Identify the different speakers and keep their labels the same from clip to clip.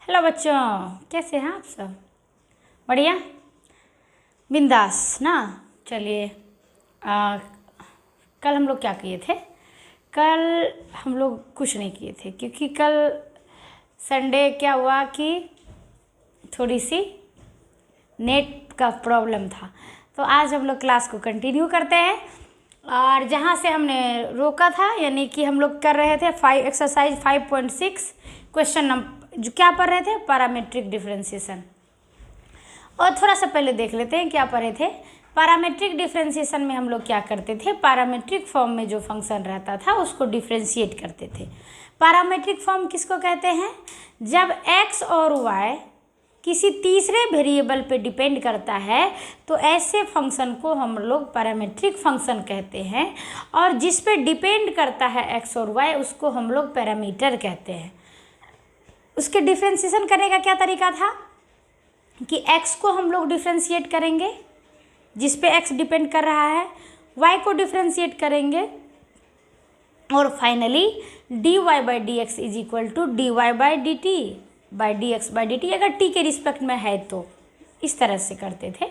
Speaker 1: Hello बच्चों, कैसे हैं आप सब? बढ़िया, बिंदास ना। चलिए, कल हम लोग क्या किए थे? कल हम लोग कुछ नहीं किए थे क्योंकि कल संडे क्या हुआ कि थोड़ी सी नेट का प्रॉब्लम था। तो आज हम लोग क्लास को कंटिन्यू करते हैं और जहाँ से हमने रोका था, यानी कि हम लोग कर रहे थे एक्सरसाइज 5.6 क्वेश्चन नंबर जो क्या पढ़ रहे थे, पैरामीट्रिक डिफरेंशिएशन। और थोड़ा सा पहले देख लेते हैं क्या पढ़े थे। पैरामीट्रिक डिफरेंशिएशन में हम लोग क्या करते थे, पैरामीट्रिक फॉर्म में जो फंक्शन रहता था उसको डिफरेंशिएट करते थे। पैरामीट्रिक फॉर्म किसको कहते हैं? जब x और y किसी तीसरे वेरिएबल पे डिपेंड करता है तो ऐसे फंक्शन को हम लोग पैरामीट्रिक फंक्शन कहते हैं, और जिस पे डिपेंड करता है x और y उसको हम लोग पैरामीटर कहते हैं। उसके डिफरेंशिएशन करने का क्या तरीका था कि x को हम लोग डिफरेंशिएट करेंगे जिस पे x डिपेंड कर रहा है, y को डिफरेंशिएट करेंगे, और finally dy by D x is equal to d Y by D t by D x by D t, अगर t के रिस्पेक्ट में है तो इस तरह से करते थे।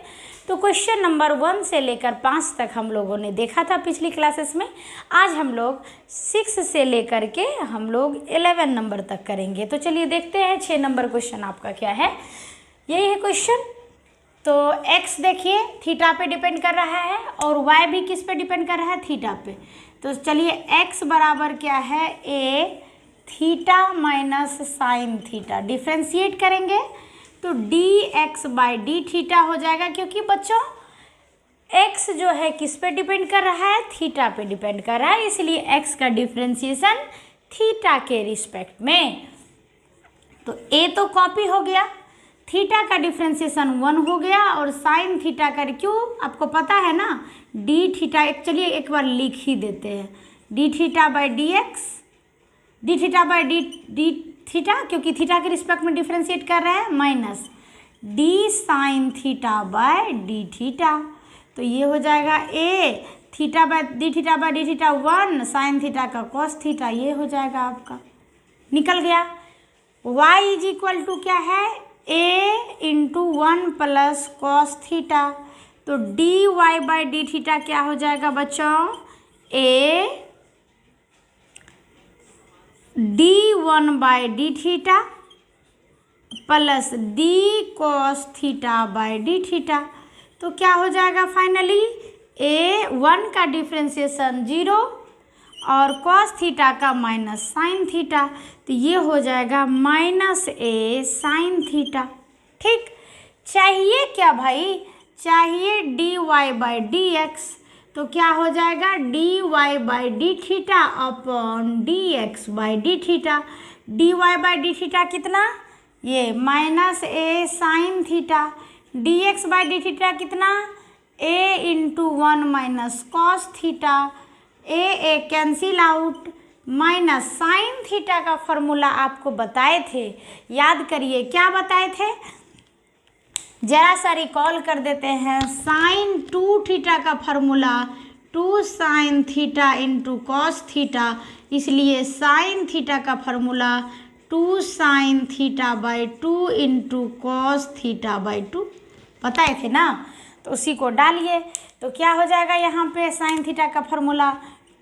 Speaker 1: तो क्वेश्चन नंबर 1 से लेकर 5 तक हम लोगों ने देखा था पिछली क्लासेस में। आज हम लोग 6 से लेकर के हम लोग 11 नंबर तक करेंगे। तो चलिए देखते हैं 6 नंबर क्वेश्चन आपका क्या है। यही है क्वेश्चन। तो x देखिए थीटा पे डिपेंड कर रहा है और y भी किस पे डिपेंड कर रहा है, थीटा पे। तो चलिए x बराबर क्या है, a theta minus sine theta, differentiate करेंगे तो D x by D theta हो जाएगा, क्योंकि बच्चों x जो है किस पे डिपेंड कर रहा है, थीटा पे डिपेंड कर रहा है, इसलिए x का डिफ्रेंशिएशन थीटा के रिस्पेक्ट में। तो a तो कॉपी हो गया, थीटा का डिफ्रेंशिएशन 1 हो गया, और साइन थीटा का क्यों आपको पता है ना, डी थीटा। चलिए एक बार लिख ही देते हैं, D theta by D X, D theta by D theta, क्योंकि थीटा के रिस्पेक्ट में डिफ्रेंशिएट कर रहे हैं, minus D sine theta by D theta. तो ये हो जाएगा A theta by D theta by D theta 1 sine theta का कॉस थीटा, ये हो जाएगा आपका, निकल गया। y इज इक्वल टू क्या है, a into 1 plus cos theta. तो D Y by D theta क्या हो जाएगा बच्चों, a D 1 by D theta plus D cos theta by D theta. तो क्या हो जाएगा फाइनली, a 1 का डिफ्रेंशिएशन 0 और कॉस थीटा का माइनस साइन थीटा, तो ये हो जाएगा माइनस ए साइन थीटा। ठीक, चाहिए क्या भाई, चाहिए D Y by D X. तो क्या हो जाएगा, D Y by D theta upon D x by D theta. D Y by D theta कितना, ये minus A sine theta, D x by D theta कितना, A into 1 minus cos theta, A cancel out, minus sine theta का formula आपको बताए थे, याद करिए क्या बताए थे, जरा सा रिकॉल कर देते हैं। साइन 2 थीटा का formula 2 sine theta into cos theta, इसलिए साइन थीटा का formula 2 sine theta by 2 into cos theta by 2 बताए थे ना। तो उसी को डालिए, तो क्या हो जाएगा यहाँ पे, साइन थीटा का formula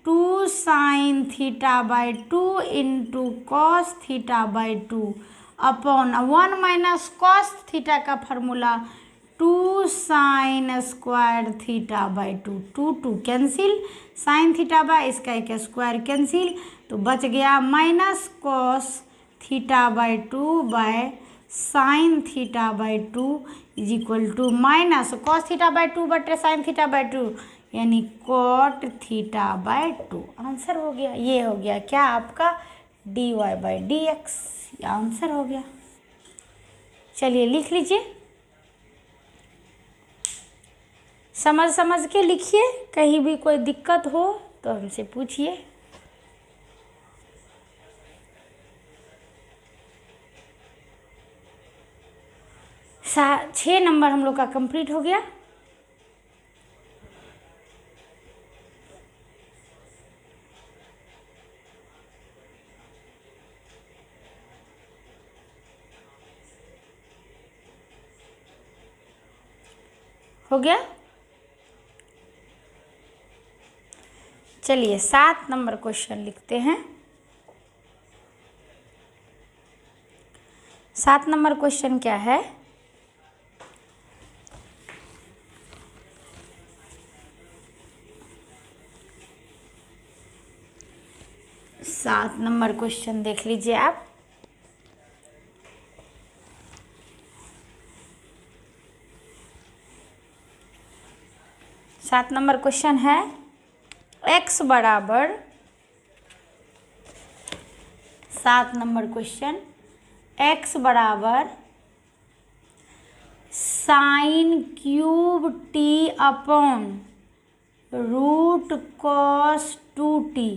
Speaker 1: 2 sine theta by 2 into cos theta by 2 upon 1 minus cos theta का formula 2 sine square theta by 2, 2 cancel, sine theta by इसका एक स्क्वायर कैंसिल, तो बच गया minus cos theta by 2 by sine theta by 2 is equal to minus cos theta by 2 बटे sign theta by 2, यानी cot theta by 2। Answer हो गया, ये हो गया क्या आपका d Y by D x, answer हो गया। चलिए लिख लीजिए, समझ के लिखिए, कहीं भी कोई दिक्कत हो तो हमसे पूछिए। छः नंबर हम लोग का कंप्लीट हो गया। हो गया। चलिए 7 नंबर क्वेश्चन लिखते हैं। 7 नंबर क्वेश्चन क्या है? सात नंबर क्वेश्चन देख लीजिए आप। सात नंबर क्वेश्चन है x बराबर, 7 नंबर क्वेश्चन x बराबर sine cube t upon root cos 2t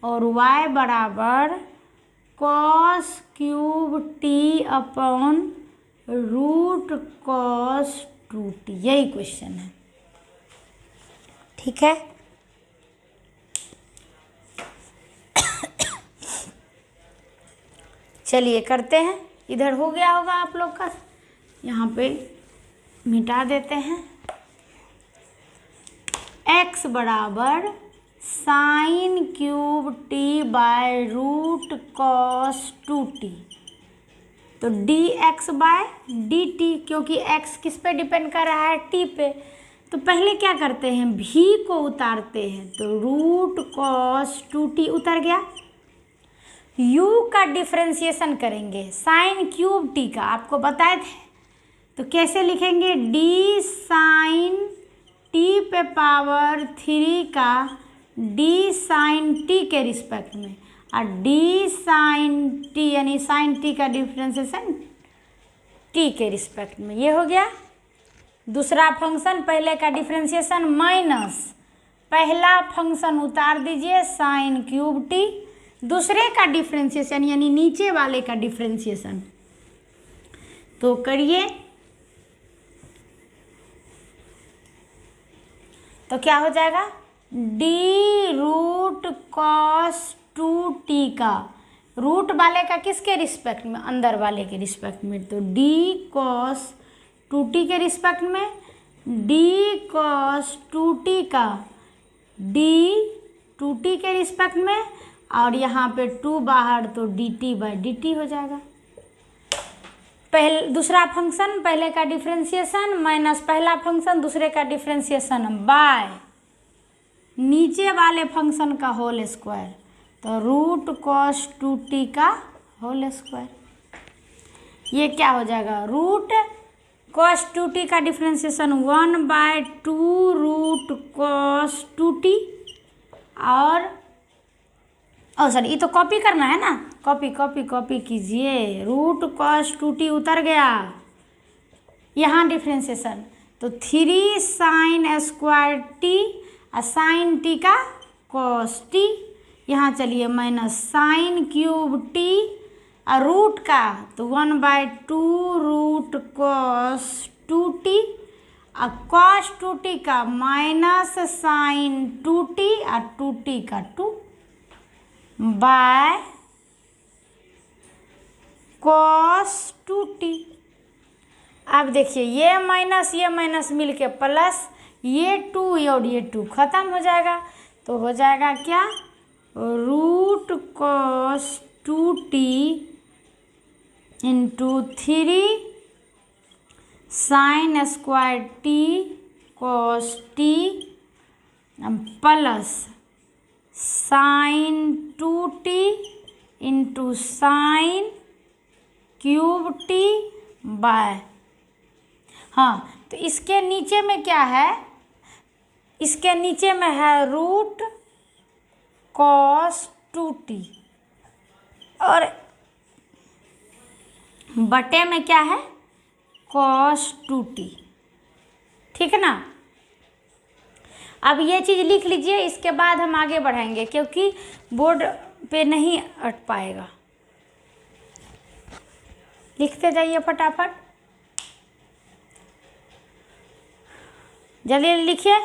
Speaker 1: और y बराबर cos cube t upon root cos 2t, यही क्वेश्चन है। ठीक है, चलिए करते हैं। इधर हो गया होगा आप लोग का, यहाँ पे मिटा देते हैं। x बराबर sine cube t by root cos 2t, तो dx बाय dt, क्योंकि x किस पे डिपेंड कर रहा है? t पे। तो पहले क्या करते हैं, v को उतारते हैं, तो रूट कॉस 2t उतर गया। u का डिफरेंशिएशन करेंगे साइन क्यूब t का, आपको बताए थे। तो कैसे लिखेंगे? d साइन t पे पावर 3 का d साइन t के रिस्पेक्ट में, और d साइन t यानी साइन t का डिफरेंशिएशन t के रिस्पेक्ट में, ये हो गया। दूसरा फंक्शन, पहले का डिफरेंशिएशन माइनस पहला फंक्शन उतार दीजिए साइन क्यूब टी, दूसरे का डिफरेंशिएशन यानी नीचे वाले का डिफरेंशिएशन तो करिए। तो क्या हो जाएगा? d रूट कॉस 2t का, रूट वाले का किसके रिस्पेक्ट में? अंदर वाले के रिस्पेक्ट में, तो d कॉस 2t के रिस्पेक्ट में, d कॉस 2t का d 2t के रिस्पेक्ट में, और यहाँ पे 2 बाहर, तो dt बाय dt हो जाएगा। दूसरा फंक्शन, पहले का डिफरेंशिएशन माइनस पहला फंक्शन दूसरे का डिफरेंशिएशन बाय नीचे वाले फंक्शन का होल स्क्वायर, तो रूट कॉस 2t का होल स्क्वायर। ये क्या हो जाएगा? रूट कॉस 2t का डिफरेंशिएशन 1/2 रूट कॉस 2t, और सॉरी, ये तो कॉपी करना है ना, कॉपी कीजिए। रूट कॉस 2t उतर गया, यहाँ डिफरेंशिएशन, तो 3 साइन स्क्वायर t और साइन t का कॉस t, यहाँ चलिए माइनस साइन क्यूब t और रूट का, तो 1/2 रूट कॉस 2t और कॉस 2t का माइनस साइन 2t और 2t का 2 बाय कॉस 2t। अब देखिए ये माइनस मिल के प्लस, ये 2 और ये 2 खत्म हो जाएगा, तो हो जाएगा क्या? Root cos 2t into 3 sine square t cos t plus sine 2t into sine cube t by, हाँ, तो इसके नीचे में क्या है? इसके नीचे में है रूट कॉस 2t और बटे में क्या है? Cos 2t। ठीक है ना? अब ये चीज़ लिख लीजिए, इसके बाद हम आगे बढ़ाएंगे क्योंकि बोर्ड पे नहीं अट पाएगा। लिखते जाइए फटाफट, जल्दी लिखिए।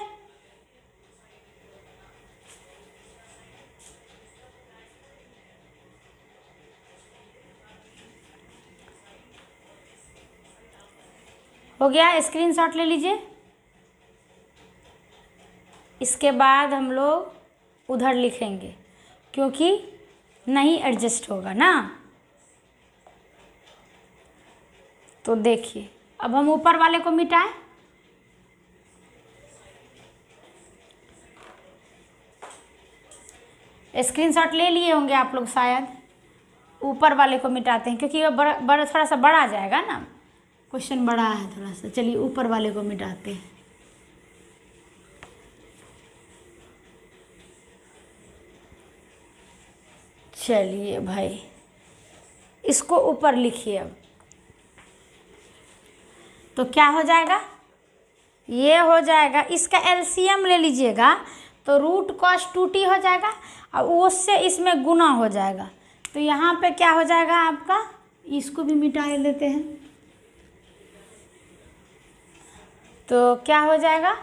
Speaker 1: हो गया, स्क्रीनशॉट ले लीजिए। इसके बाद हम लोग उधर लिखेंगे क्योंकि नहीं एडजस्ट होगा ना। तो देखिए अब हम ऊपर वाले को मिटाएं। स्क्रीनशॉट ले लिए होंगे आप लोग शायद। ऊपर वाले को मिटाते हैं क्योंकि बड़ा थोड़ा सा बड़ा जाएगा ना, क्वेश्चन बड़ा है थोड़ा सा। चलिए ऊपर वाले को मिटाते हैं। चलिए भाई इसको ऊपर लिखिए। अब तो क्या हो जाएगा, ये हो जाएगा, इसका एलसीएम ले लीजिएगा तो रूट कॉस 2t हो जाएगा और उससे इसमें गुना हो जाएगा। तो यहाँ पे क्या हो जाएगा आपका, इसको भी मिटा लेते हैं। तो क्या हो जाएगा,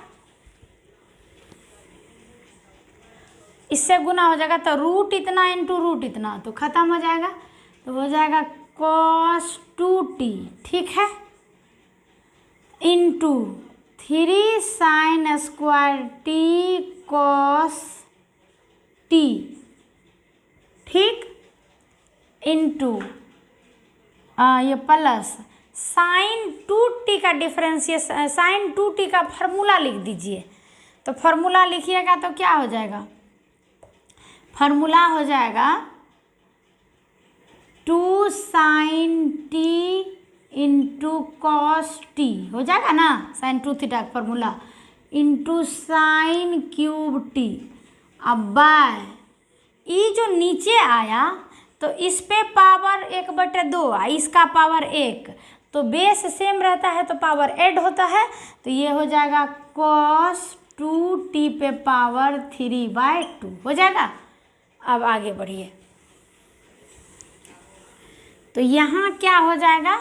Speaker 1: इससे गुना हो जाएगा तो रूट इतना इंटू रूट इतना, तो ख़त्म हो जाएगा। तो हो जाएगा cos 2t, ठीक है, into 3 sin square t cos t, ठीक, इंटू ये प्लस साइन 2t का डिफरेंशिएशन, साइन 2t का फार्मूला लिख दीजिए। तो फार्मूला लिखिएगा तो क्या हो जाएगा, फार्मूला हो जाएगा 2 sin t into cos T, हो जाएगा ना, साइन 2 थीटा का formula into sine cube T. अब बाय ये जो नीचे आया तो इस पे पावर 1/2, इसका पावर 1, तो बेस सेम रहता है तो पावर ऐड होता है। तो ये हो जाएगा cos 2t पे पावर 3/2 हो जाएगा। अब आगे बढ़िए। तो यहाँ क्या हो जाएगा,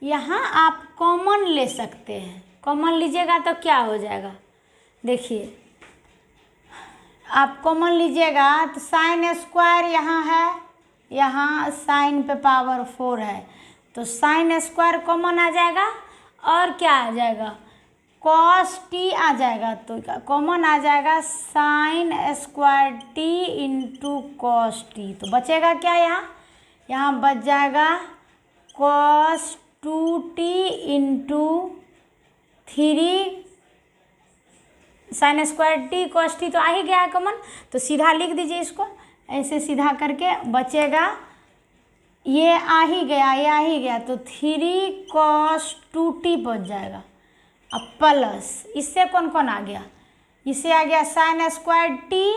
Speaker 1: यहाँ आप कॉमन ले सकते हैं। कॉमन लीजिएगा तो क्या हो जाएगा, देखिए आप कॉमन लीजिएगा तो साइन स्क्वायर यहाँ है, यहाँ साइन पे पावर 4 है, तो साइन स्क्वायर कॉमन आ जाएगा और क्या आ जाएगा, कॉस टी आ जाएगा। तो कॉमन आ जाएगा sine square T into cos T. तो बचेगा क्या, यहाँ बच जाएगा cos 2t into 3 sine square T cos T, तो आ ही गया है कॉमन। तो सीधा लिख दीजिए इसको, ऐसे सीधा करके बचेगा, ये आ ही गया, ये आ ही गया, तो 3 cos 2t बच जाएगा। अब प्लस इससे कौन कौन आ गया, इससे आ गया साइन स्क्वायर टी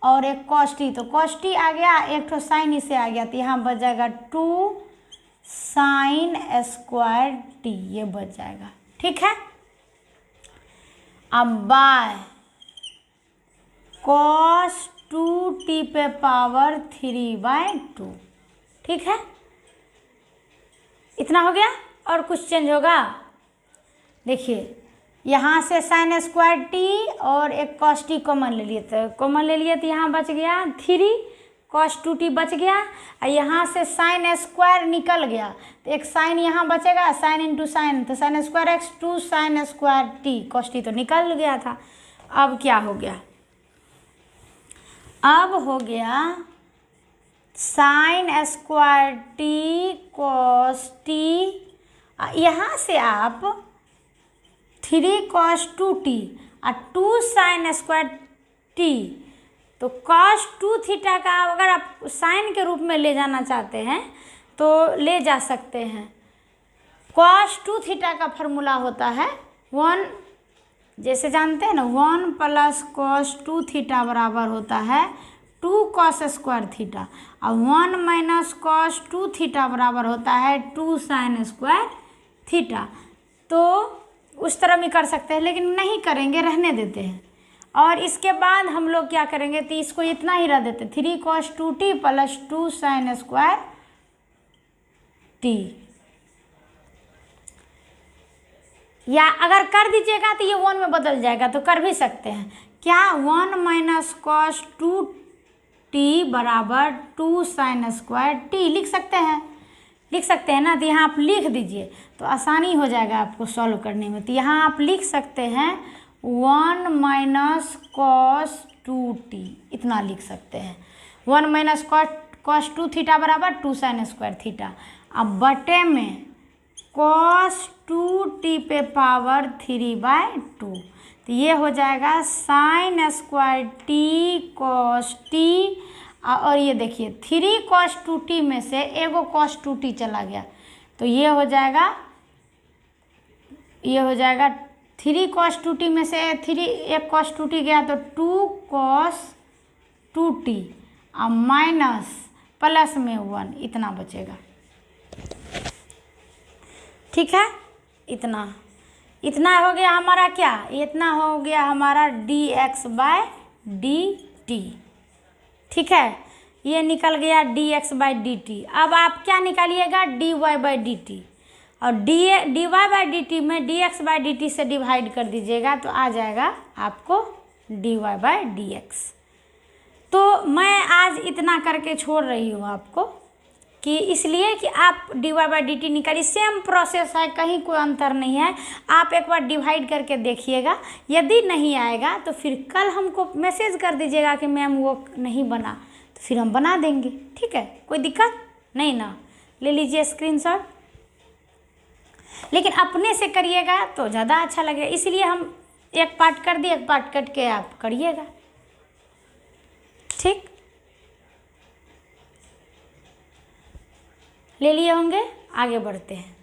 Speaker 1: और एक कॉस टी, तो कॉस टी आ गया, एक तो साइन इससे आ गया, तो यहाँ बच जाएगा 2 साइन स्क्वायर टी, ये बच जाएगा, ठीक है। अब बाय cos 2t पे पावर 3/2, ठीक है, इतना हो गया। और कुछ चेंज होगा, देखिए यहाँ से साइन स्क्वायर टी और एक cos t कॉमन ले लिए, तो कॉमन ले लिए तो यहाँ बच गया 3 cos 2t बच गया, और यहाँ से साइन स्क्वायर निकल गया तो एक साइन यहाँ बचेगा, साइन इंटू साइन, तो sine square x 2 sine square T cos t तो निकल गया था। अब क्या हो गया, अब हो गया sine square T cos t, यहाँ से आप 3 cos 2t और 2 साइन स्क्वायर टी, तो cos 2 थीटा का अगर आप साइन के रूप में ले जाना चाहते हैं तो ले जा सकते हैं। cos 2 थीटा का फार्मूला होता है 1, जैसे जानते हैं ना, 1 प्लस cos 2 थीटा बराबर होता है 2 cos स्क्वायर थीटा, और 1 माइनस cos 2 थीटा बराबर होता है 2 साइन स्क्वायर थीटा। तो उस तरह भी कर सकते हैं, लेकिन नहीं करेंगे, रहने देते हैं। और इसके बाद हम लोग क्या करेंगे, तो इसको इतना ही रह देते, 3 cos 2t plus 2 sine square T. या अगर कर दीजिएगा तो ये 1 में बदल जाएगा, तो कर भी सकते हैं क्या, 1 माइनस cos 2t बराबर 2 साइन स्क्वायर टी लिख सकते हैं, लिख सकते हैं ना। तो यहाँ आप लिख दीजिए तो आसानी हो जाएगा आपको सॉल्व करने में। तो यहाँ आप लिख सकते हैं 1 माइनस कॉस 2t, इतना लिख सकते हैं। 1 माइनस कॉस 2 थीटा बराबर 2 साइन स्क्वायर थीटा। अब बटे में कॉस 2t पे पावर 3/2, तो ये हो जाएगा sine square T cos T. और ये देखिए 3 कॉस 2t में से एगो कॉस 2t चला गया, तो ये हो जाएगा 3 कॉस 2t में से एक कॉस 2t गया, तो 2 कॉस 2t और माइनस प्लस में 1, इतना बचेगा। ठीक है, इतना हो गया हमारा क्या, इतना हो गया हमारा dx/dt। ठीक है, ये निकल गया dx/dt। अब आप क्या निकालिएगा, dy/dt, और dy/dt में dx/dt से डिवाइड कर दीजिएगा, तो आ जाएगा आपको dy/dx। तो मैं आज इतना करके छोड़ रही हूँ आपको, कि इसलिए कि आप dy/dt निकालिए। सेम प्रोसेस है, कहीं कोई अंतर नहीं है। आप एक बार डिवाइड करके देखिएगा, यदि नहीं आएगा तो फिर कल हमको मैसेज कर दीजिएगा कि मैम वो नहीं बना, तो फिर हम बना देंगे। ठीक है, कोई दिक्कत नहीं ना, ले लीजिए स्क्रीनशॉट। लेकिन अपने से करिएगा तो ज़्यादा अच्छा लगेगा, इसलिए हम एक पार्ट कर दिए, एक पार्ट कट के आप करिएगा। ठीक, ले लिए होंगे, आगे बढ़ते हैं।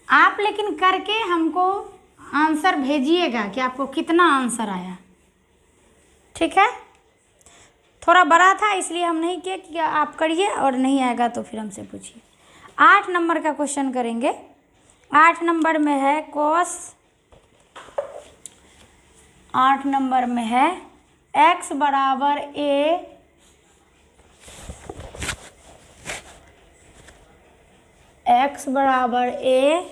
Speaker 1: आप लेकिन करके हमको आंसर भेजिएगा कि आपको कितना आंसर आया। ठीक है, थोड़ा बड़ा था इसलिए हम नहीं किए कि आप करिए, और नहीं आएगा तो फिर हमसे पूछिए। 8 नंबर का क्वेश्चन करेंगे। 8 नंबर में है कॉस, 8 नंबर में है x बराबर a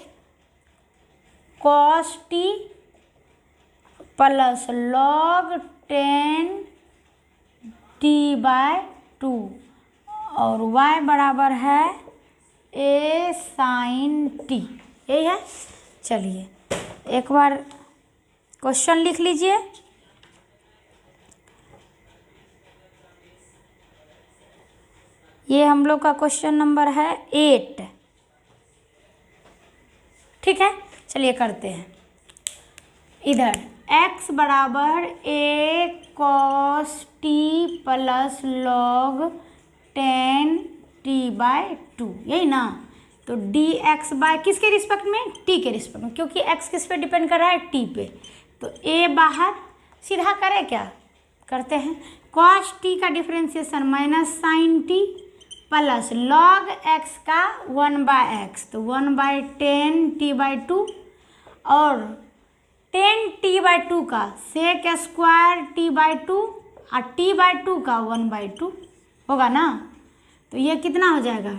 Speaker 1: cos t plus log 10t/2 और y बराबर है a sin t। यही है। चलिए एक बार क्वेश्चन लिख लीजिए। ये हम लोग का क्वेश्चन नंबर है 8। ठीक है, चलिए करते हैं। इधर x बराबर a cos t plus log 10t/2, यही ना। तो dx बाय किसके रिस्पेक्ट में, t के रिस्पेक्ट में, क्योंकि x किस पे डिपेंड कर रहा है, t पे। तो a बाहर, सीधा करें क्या, करते हैं। cos t का differentiation minus sine t plus log x का 1/x, तो 1/10t/2 और 10t/2 का sec स्क्वायर t/2 और t/2 का 1/2 होगा ना। तो ये कितना हो जाएगा,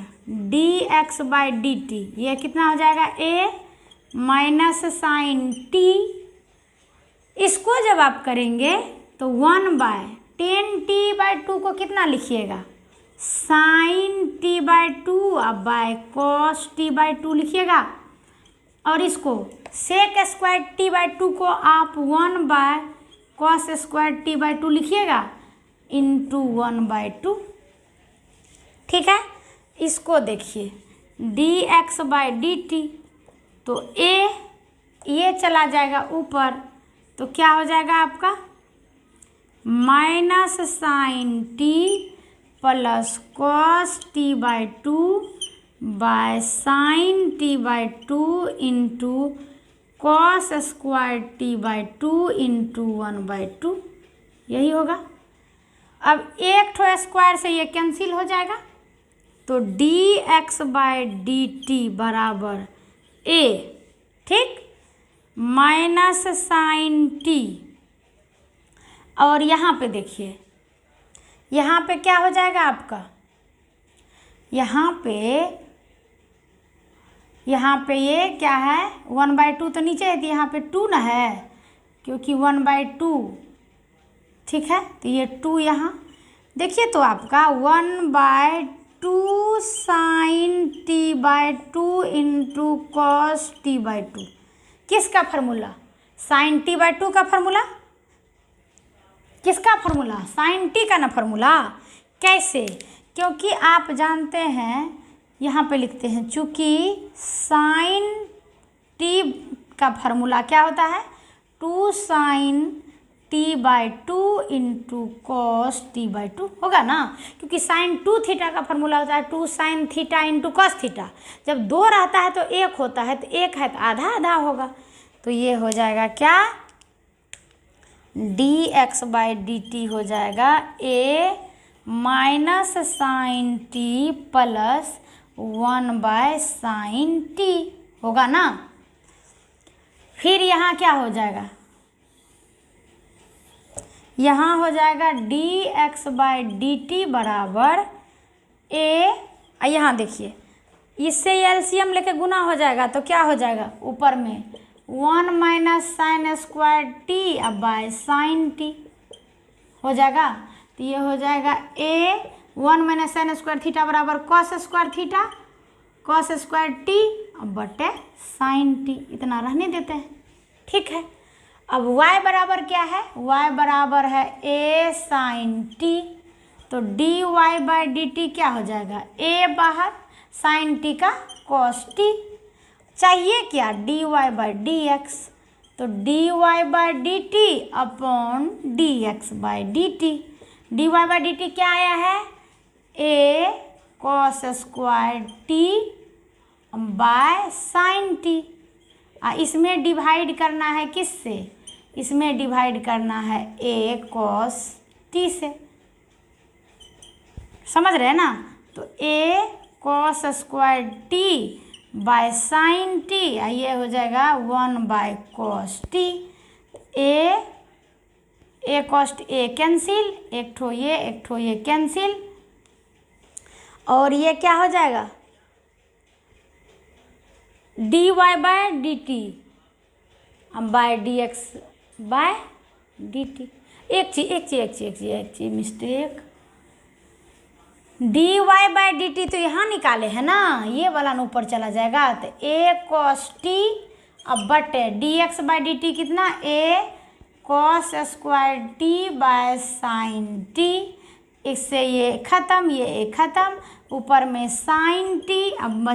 Speaker 1: dx/dt, ये कितना हो जाएगा, a माइनस साइन t। इसको जब आप करेंगे तो 1/10t/2 को कितना लिखिएगा, साइन t/2 अब बाय कॉस t/2 लिखिएगा, और इसको सेक स्क्वायर t/2 को आप 1/cos स्क्वायर t/2 लिखिएगा इंटू 1/2। ठीक है, इसको देखिए dx/dt, तो ये चला जाएगा ऊपर, तो क्या हो जाएगा आपका, minus sine t plus cos t/2 by sine t/2 into cos square t/2 into 1/2, यही होगा। अब एक ठो स्क्वायर से ये कैंसिल हो जाएगा, तो dx/dt बराबर a, ठीक, माइनस साइन t। और यहाँ पे देखिए, यहाँ पे क्या हो जाएगा आपका, यहाँ पे ये क्या है, 1/2 तो नीचे है, तो यहाँ पे 2 ना है, क्योंकि 1/2, ठीक है। तो ये 2 यहाँ देखिए, तो आपका 1/2 2 sine t by 2 into cos t by 2। किसका फार्मूला? साइन टी बाई 2 का फार्मूला। किसका फार्मूला? साइन टी का ना फार्मूला। कैसे? क्योंकि आप जानते हैं, यहाँ पे लिखते हैं, चूँकि साइन टी का फार्मूला क्या होता है? 2 sine t by 2 into cos t by 2 होगा ना, क्योंकि साइन 2 थीटा का फार्मूला होता है 2 sine theta into cos theta. जब 2 रहता है तो 1 होता है, तो 1 है तो आधा आधा होगा। तो ये हो जाएगा क्या? D x by D T हो जाएगा A minus sine T plus 1 by sine T होगा ना। फिर यहाँ क्या हो जाएगा? यहाँ हो जाएगा D x by D T बराबर ए, यहाँ देखिए, इससे एलसीएम लेके गुना हो जाएगा तो क्या हो जाएगा? ऊपर में 1 माइनस साइन स्क्वायर टी अब बाय साइन टी हो जाएगा। तो ये हो जाएगा ए 1 माइनस साइन स्क्वायर थीटा बराबर cos square theta cos square T अब बटे साइन टी। इतना रहने देते हैं, ठीक है। अब y बराबर क्या है? y बराबर है a साइन टी, तो D Y by D T क्या हो जाएगा? a बाहर, साइन टी का कॉस टी। चाहिए क्या? D Y by D X, तो D Y by D T upon D x by D T. D Y by D T क्या आया है? a cos square T by sine T. इसमें divide करना है किससे? इसमें डिवाइड करना है a कॉस टी से। समझ रहे हैं ना? तो a cos square T by sine t, ये हो जाएगा 1 by cos t. A cos t a cancel, एक ठो ये कैंसिल, और ये क्या हो जाएगा? D Y by D t by D x by D t. एक चीज mistake, d Y by D T तो यहाँ निकाले है ना, ये वाला न ऊपर चला जाएगा। तो ए कॉस टी अब बटे D x by D T कितना? A cos square T by sine T. इससे ये ख़त्म, ये ख़त्म, ऊपर में साइन टी, अब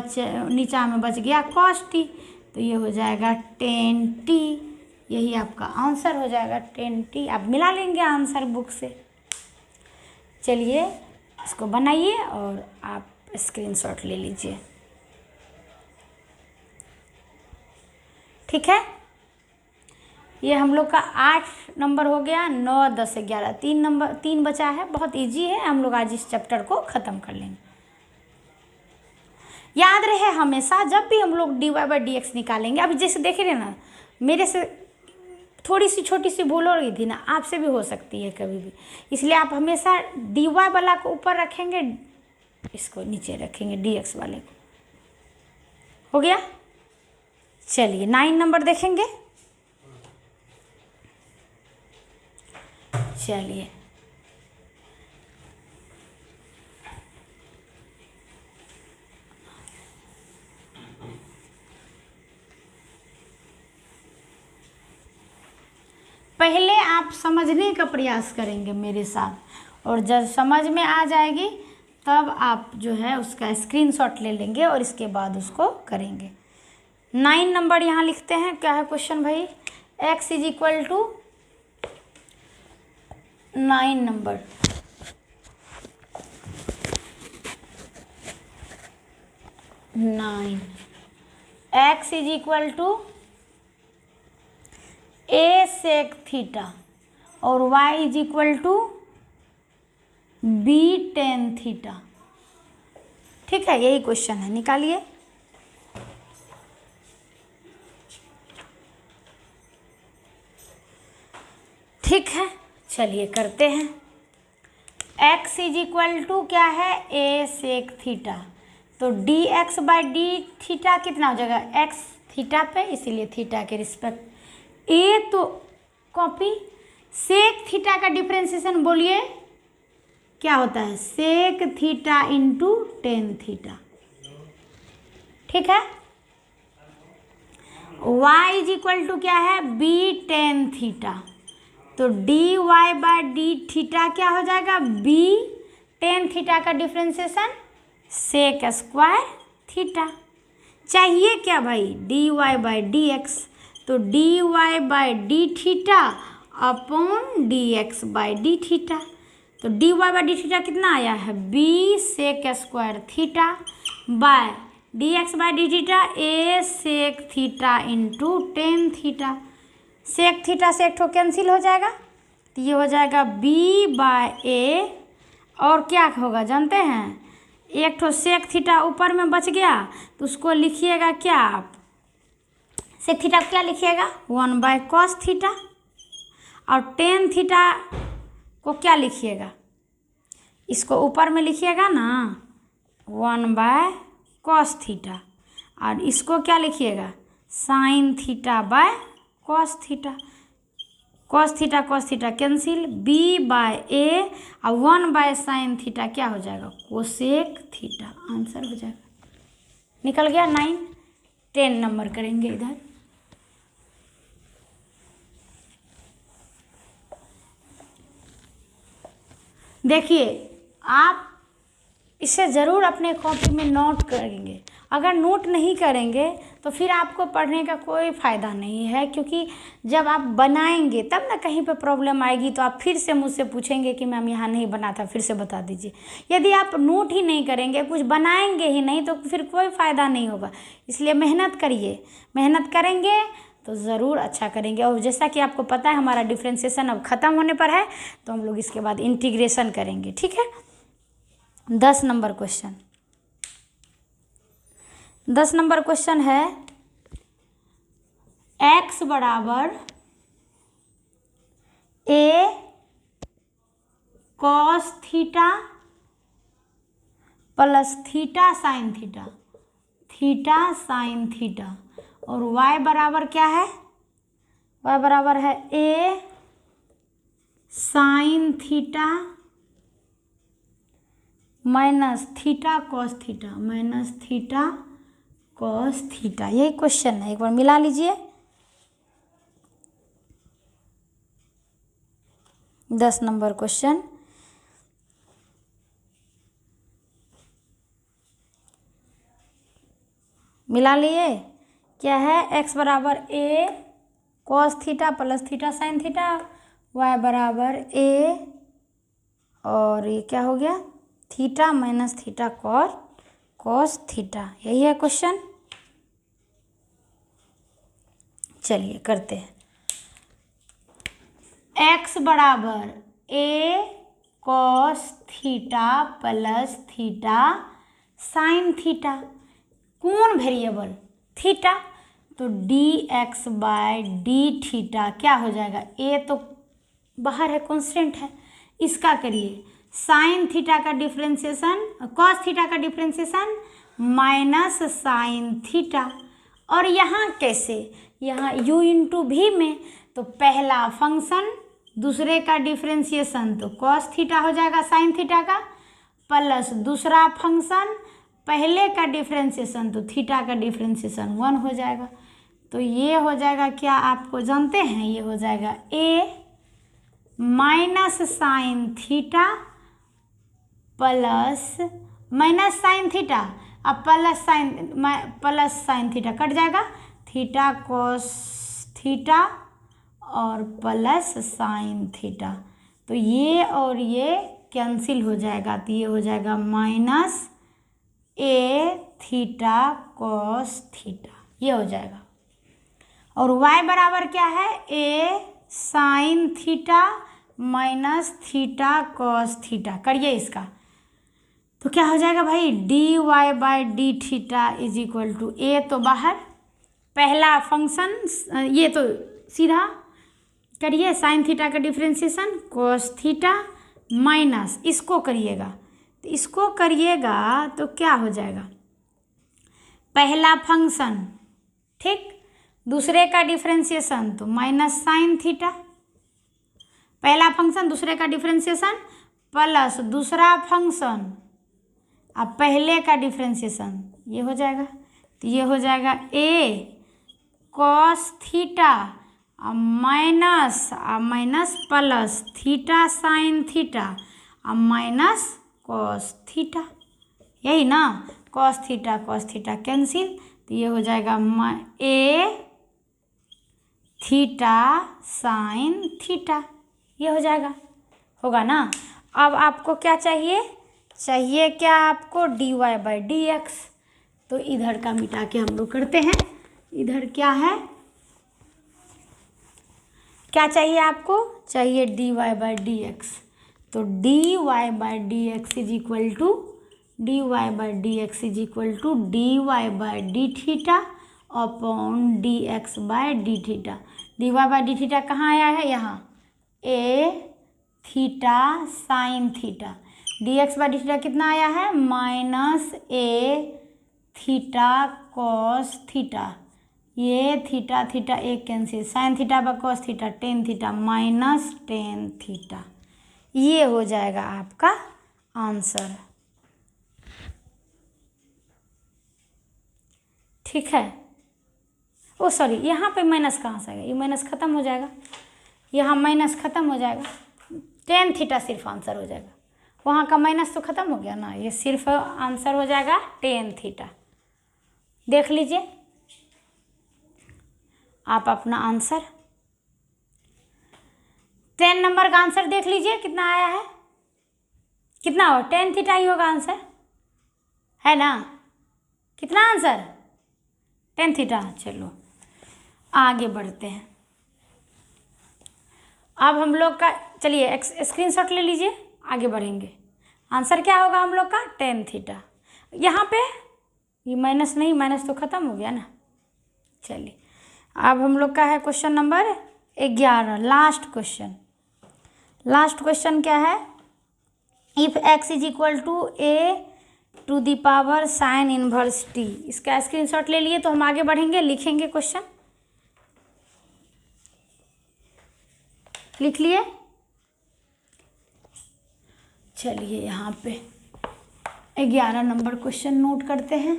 Speaker 1: नीचा में बच गया कॉस टी, तो ये हो जाएगा 10 टी। यही आपका आंसर हो जाएगा 10 टी। आप मिला लेंगे आंसर बुक से। चलिए इसको बनाइए और आप स्क्रीनशॉट ले लीजिए, ठीक है। ये हम लोग का 8 नंबर हो गया। 9, 10, 11 3 बचा है। बहुत इजी है, हम लोग आज इस चैप्टर को ख़त्म कर लेंगे। याद रहे हमेशा जब भी हम लोग d Y by D x निकालेंगे, अभी जैसे देख रहे ना, मेरे से थोड़ी सी छोटी सी भूल हो रही थी ना, आपसे भी हो सकती है कभी भी, इसलिए आप हमेशा डी वाई वाला को ऊपर रखेंगे, इसको नीचे रखेंगे डी एक्स वाले को। हो गया? चलिए 9 नंबर देखेंगे। चलिए पहले आप समझने का प्रयास करेंगे मेरे साथ, और जब समझ में आ जाएगी तब आप जो है उसका स्क्रीनशॉट ले लेंगे और इसके बाद उसको करेंगे। 9 नंबर यहाँ लिखते हैं। क्या है क्वेश्चन भाई? x इज इक्वल टू 9 नंबर, x is equal to a sec theta और y is equal to b tan theta. ठीक है, यही क्वेश्चन है, निकालिए। ठीक है, चलिए करते हैं। x इज इक्वल टू क्या है? a सेक थीटा, तो D x by D theta कितना हो जाएगा? x थीटा पे, इसीलिए थीटा के रिस्पेक्ट ए तो कॉपी। सेक थीटा का डिफ्रेंसिएशन बोलिए, क्या होता है sec theta into tan theta. ठीक है, y इज इक्वल टू क्या है बी टेन थीटा, तो D Y by D theta क्या हो जाएगा बी टेन थीटा का डिफ्रेंसिएशन सेक स्क्वायर थीटा। चाहिए क्या भाई D Y by D X, तो D Y by D theta upon D x by D theta, तो D Y by D theta कितना आया है b sec square theta by D x by D theta a sec theta into tan theta. Sec theta से एक ठो cancel हो जाएगा, तो ये हो जाएगा बी बाय ए, और क्या होगा जानते हैं एक ठो सेक थीटा ऊपर में बच गया, तो उसको लिखिएगा क्या आप सेक थीटा क्या लिखिएगा 1 बाय कॉस थीटा, और टेन थीटा को क्या लिखिएगा इसको ऊपर में लिखिएगा ना 1 बाय कॉस थीटा, और इसको क्या लिखिएगा sine theta by cos theta. Cos theta cancel, B by A और 1 बाय साइन थीटा क्या हो जाएगा कोसेक थीटा, आंसर हो जाएगा। निकल गया 9। 10 नंबर करेंगे इधर। देखिए आप इसे ज़रूर अपने कॉपी में नोट करेंगे, अगर नोट नहीं करेंगे तो फिर आपको पढ़ने का कोई फ़ायदा नहीं है, क्योंकि जब आप बनाएंगे तब ना कहीं पे प्रॉब्लम आएगी, तो आप फिर से मुझसे पूछेंगे कि मैम यहाँ नहीं बना था, फिर से बता दीजिए। यदि आप नोट ही नहीं करेंगे, कुछ बनाएंगे ही नहीं, तो फिर कोई फ़ायदा नहीं होगा। इसलिए मेहनत करिए, मेहनत करेंगे तो ज़रूर अच्छा करेंगे। और जैसा कि आपको पता है हमारा डिफ्रेंसिएशन अब ख़त्म होने पर है, तो हम लोग इसके बाद इंटीग्रेशन करेंगे। ठीक है, 10 नंबर क्वेश्चन। 10 नंबर क्वेश्चन है x बराबर a cos theta plus theta sine theta, theta sine theta, और y बराबर क्या है y बराबर है a sine theta minus theta cos theta, minus theta cos theta. यही क्वेश्चन है, एक बार मिला लीजिए। 10 नंबर क्वेश्चन। मिला लिए, क्या है x बराबर a cos theta plus theta sine theta, y बराबर a और ये क्या हो गया theta minus theta cos theta. यही है क्वेश्चन। चलिए करते हैं। x बराबर a cos theta plus theta sine theta, कौन वेरिएबल थीटा, तो dx बाय डी थीटा क्या हो जाएगा, a तो बाहर है कांस्टेंट है, इसका करिए साइन थीटा का डिफ्रेंसिएशन कॉस थीटा का डिफ्रेंसिएशन माइनस साइन थीटा, और यहाँ कैसे, यहाँ u इंटू भी में, तो पहला फंक्शन दूसरे का डिफ्रेंसिएशन तो कॉस थीटा हो जाएगा साइन थीटा का, प्लस दूसरा फंक्शन पहले का डिफ्रेंसिएशन तो थीटा का डिफ्रेंसिएशन 1 हो जाएगा। तो ये हो जाएगा क्या आपको जानते हैं, ये हो जाएगा a minus sine theta plus minus sine theta अब प्लस साइन थीटा कट जाएगा, थीटा कॉस थीटा और प्लस साइन थीटा, तो ये और ये कैंसिल हो जाएगा, तो ये हो जाएगा minus a theta cos theta, ये हो जाएगा। और y बराबर क्या है a sine theta minus theta cos theta, करिए इसका, तो क्या हो जाएगा भाई D Y by D theta is equal to A, तो बाहर पहला फंक्शन ये तो सीधा करिए साइन थीटा का डिफ्रेंसिएशन कॉस थीटा माइनस इसको करिएगा, तो इसको करिएगा तो क्या हो जाएगा पहला फंक्शन ठीक, दूसरे का डिफ्रेंसिएशन तो माइनस साइन थीटा, पहला फंक्शन दूसरे का डिफ्रेंसिएशन प्लस दूसरा फंक्शन अब पहले का डिफ्रेंशिएशन, ये हो जाएगा। तो ये हो जाएगा a cos theta minus plus theta sine theta minus cos theta, यही ना। कॉस थीटा कैंसिल, तो ये हो जाएगा a थीटा साइन थीटा, ये हो जाएगा, होगा ना। अब आपको क्या चाहिए, क्या आपको dy/dx। तो इधर का मिटा के हम लोग करते हैं। इधर क्या है, क्या चाहिए आपको, चाहिए dy/dx। तो dy/dx is equal to dy/d theta upon dx/d theta. dy/d theta कहाँ आया है, यहाँ a theta sine theta. dx/d theta कितना आया है, minus a theta cos theta. ये थीटा एक कैंसिल, साइन थीटा व cos theta tan theta minus tan theta. ये हो जाएगा आपका आंसर। ठीक है। ओ सॉरी, यहाँ पे माइनस कहाँ से आएगा, ये माइनस खत्म हो जाएगा, यहाँ माइनस खत्म हो जाएगा, टेन थीटा सिर्फ आंसर हो जाएगा। वहाँ का माइनस तो खत्म हो गया ना, ये सिर्फ आंसर हो जाएगा टेन थीटा। देख लीजिए आप अपना आंसर, 10 नंबर का आंसर देख लीजिए कितना आया है, कितना हो, टेन थीटा ही होगा आंसर, है ना। कितना आंसर, टेन थीटा। चलो आगे बढ़ते हैं। अब हम लोग का, चलिए स्क्रीनशॉट ले लीजिए, आगे बढ़ेंगे। आंसर क्या होगा हम लोग का, टेन थीटा। यहाँ पे ये माइनस नहीं, माइनस तो खत्म हो गया ना। चलिए अब हम लोग का है क्वेश्चन नंबर 11, लास्ट क्वेश्चन क्या है, if x is equal to a to the power sine inverse t। इसका स्क्रीनशॉट ले लिए तो हम आगे बढ़ेंगे, लिखेंगे क्वेश्चन, लिख लिए। चलिए यहाँ पे 11 नंबर क्वेश्चन नोट करते हैं।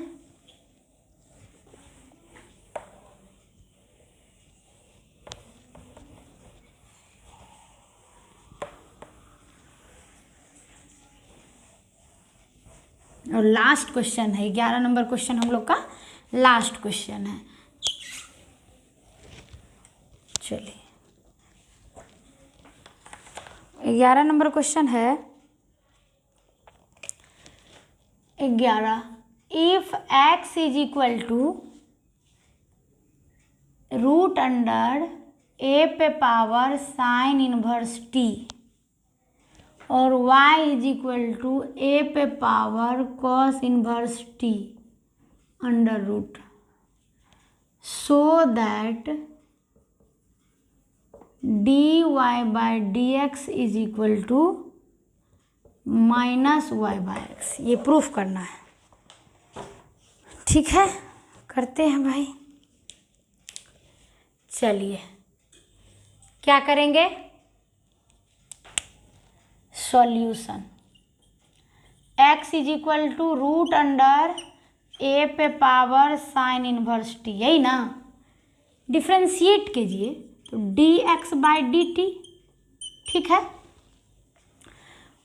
Speaker 1: और लास्ट क्वेश्चन है, 11 नंबर क्वेश्चन हम लोग का लास्ट क्वेश्चन है। चलिए 11 नंबर क्वेश्चन है 11, if x is equal to root under a पे पावर साइन इनवर्स t और y is equal to a पे power cos inverse t under root, so that dy/dx is equal to minus y/x। ये proof करना है। ठीक है, करते हैं भाई। चलिए क्या करेंगे, solution. x is equal to root under a पे पावर साइन इनवर्स t, यही ना। डिफ्रेंशिएट कीजिए तो dx/dt, ठीक है।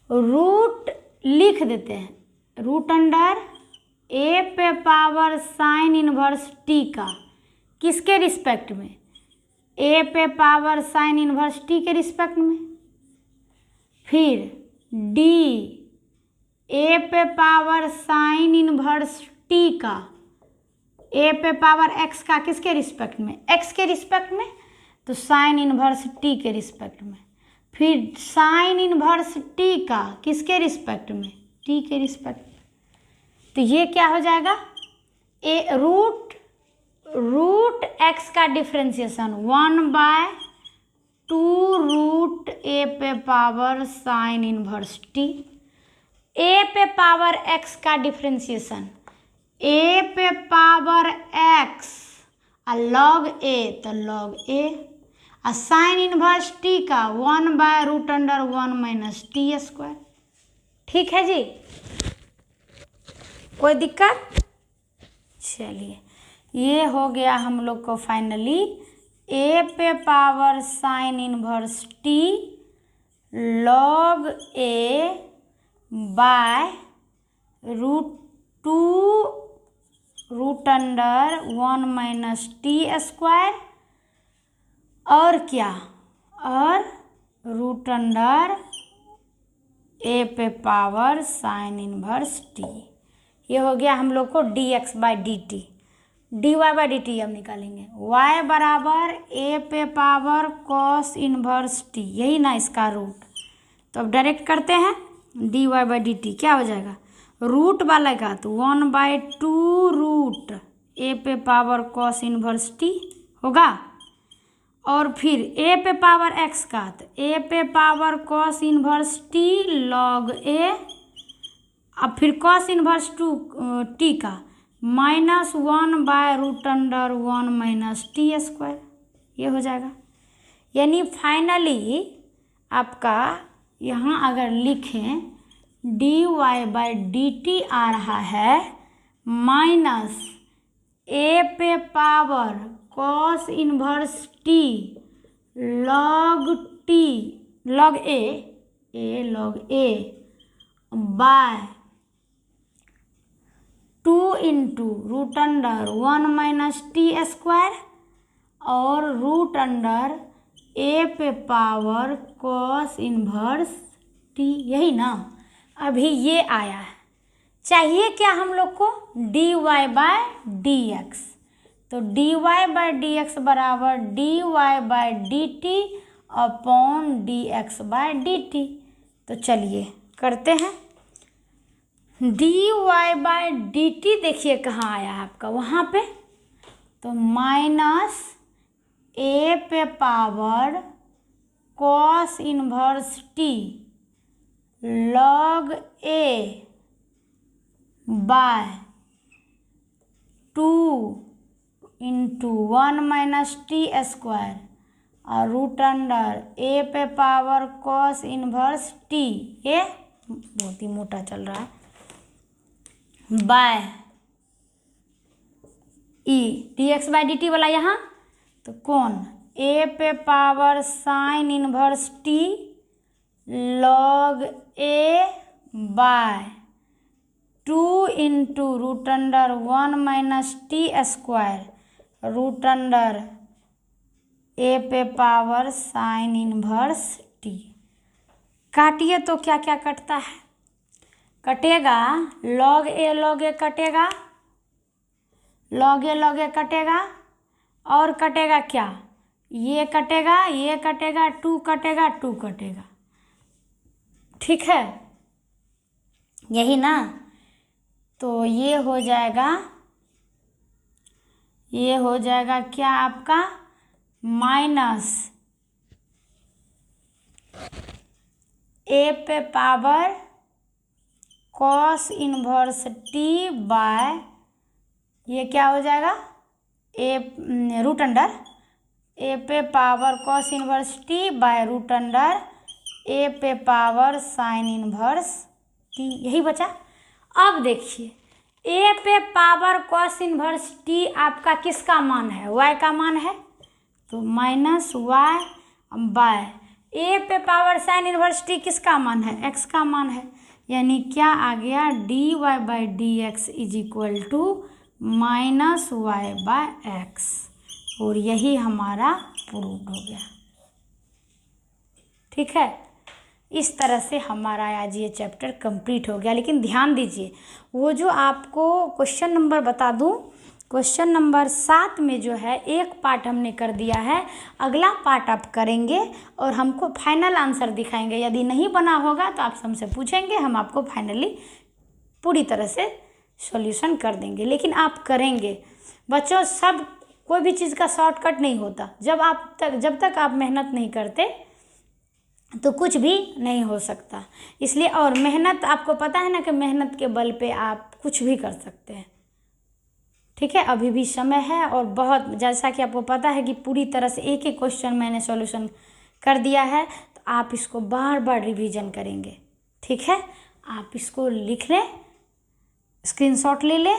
Speaker 1: रूट लिख देते हैं, रूट अंडर a पे पावर साइन इनवर्स t का किसके रिस्पेक्ट में, a पे पावर साइन इनवर्स t के रिस्पेक्ट में। फिर d a पे पावर साइन इनवर्स t का a पे पावर x का किसके रिस्पेक्ट में, x के रिस्पेक्ट में, तो साइन इनवर्स t के रिस्पेक्ट में। फिर साइन इनवर्स t का किसके रिस्पेक्ट में, t के रिस्पेक्ट में। तो ये क्या हो जाएगा, ए रूट x का डिफ्रेंशिएशन 1/2 रूट a पे power sine inverse t। a पे पावर x का डिफ्रेंशिएशन a पे पावर x लॉग a, तो log a, sign inverse t का 1/√1 - t² ठीक है जी, कोई दिक्कत? चलिए, ये हो गया हम लोग को फाइनली ए पे power sine inverse t log a by √2 root under 1 minus T square, और क्या, और रूट अंडर ए पे पावर साइन इनवर्स टी। ये हो गया हम लोग को d x by D T. D Y by D t अब निकालेंगे, y बराबर ए पे पावर कॉस इनवर्स टी, यही ना इसका रूट। तो अब डायरेक्ट करते हैं, D Y by D T क्या हो जाएगा, रूट वाला का तो 1/2 रूट ए पे पावर कॉस इनवर्स टी होगा, और फिर ए पे पावर एक्स का तो ए पे power cos inverse T log A, अब फिर कॉस इनवर्स टी का -1/√1 माइनस टी स्क्वायर, ये हो जाएगा। यानी फाइनली आपका यहाँ अगर लिखें D Y by D T आ रहा है माइनस ए पे power cos inverse T log A by 2 into root under 1 minus T square और रूट अंडर ए पे पावर कॉस इनवर्स टी, यही ना। अभी ये आया है, चाहिए क्या हम लोग को, D Y by D X. तो D Y by D X बराबर D Y by D T upon D x by D T. तो चलिए करते हैं, D Y by D T देखिए कहाँ आया है आपका, वहाँ पे। तो माइनस ए पे power cos inverse T log A by 2 into 1 minus T square और रूट अंडर ए पे पावर कॉस इनवर्स टी, ये बहुत ही मोटा चल रहा है, by e d x by D t वाला यहाँ, तो कौन ए पे power sine inverse T log A by 2 into root under 1 minus T square root under ए पे पावर साइन इनवर्स टी। काटिए तो क्या क्या कटता है, कटेगा लॉग ए कटेगा, लॉग ए कटेगा, और कटेगा क्या, ये कटेगा 2 कटेगा 2 कटेगा, ठीक है, यही ना। तो ये हो जाएगा क्या आपका, माइनस ए पे power cos inverse t by, ये क्या हो जाएगा, ए रूट अंडर ए पे power cos inverse t by root under ए पे पावर साइन इनवर्स टी, यही बचा। अब देखिए ए पे पावर कॉस इनवर्स टी आपका किसका मान है, y का मान है, तो माइनस वाई बाय ए पे पावर साइन इनवर्स टी किसका मान है, x का मान है। यानी क्या आ गया, d Y by D x is equal to minus y by x, और यही हमारा प्रूव हो गया। ठीक है, इस तरह से हमारा आज ये चैप्टर कंप्लीट हो गया। लेकिन ध्यान दीजिए, वो जो आपको क्वेश्चन नंबर बता दूं, क्वेश्चन नंबर 7 में जो है एक पार्ट हमने कर दिया है, अगला पार्ट आप करेंगे और हमको फाइनल आंसर दिखाएंगे। यदि नहीं बना होगा तो आप हमसे पूछेंगे, हम आपको फाइनली पूरी तरह से सॉल्यूशन कर देंगे। लेकिन आप करेंगे बच्चों, सब कोई भी चीज़ का शॉर्टकट नहीं होता। जब तक आप मेहनत नहीं करते तो कुछ भी नहीं हो सकता। इसलिए, और मेहनत, आपको पता है ना कि मेहनत के बल पे आप कुछ भी कर सकते हैं। ठीक है, अभी भी समय है, और बहुत, जैसा कि आपको पता है कि पूरी तरह से एक एक क्वेश्चन मैंने सॉल्यूशन कर दिया है, तो आप इसको बार बार रिवीजन करेंगे। ठीक है, आप इसको लिख लें, स्क्रीनशॉट ले लें,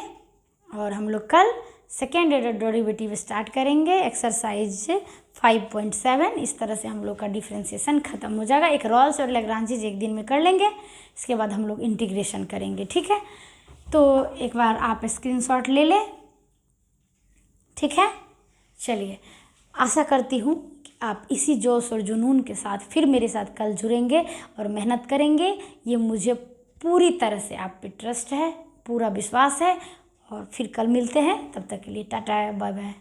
Speaker 1: और हम लोग कल सेकेंड डेरिवेटिव स्टार्ट करेंगे एक्सरसाइज 5.7। इस तरह से हम लोग का डिफ्रेंशिएशन ख़त्म हो जाएगा। एक रॉल्स और लैग्रांजेस एक दिन में कर लेंगे, इसके बाद हम लोग इंटीग्रेशन करेंगे, ठीक है। तो एक बार आप स्क्रीनशॉट ले लें, ठीक है। चलिए, आशा करती हूँ कि आप इसी जोश और जुनून के साथ फिर मेरे साथ कल जुड़ेंगे और मेहनत करेंगे। ये मुझे पूरी तरह से आप पे ट्रस्ट है, पूरा विश्वास है। और फिर कल मिलते हैं, तब तक के लिए टाटा बाय बाय।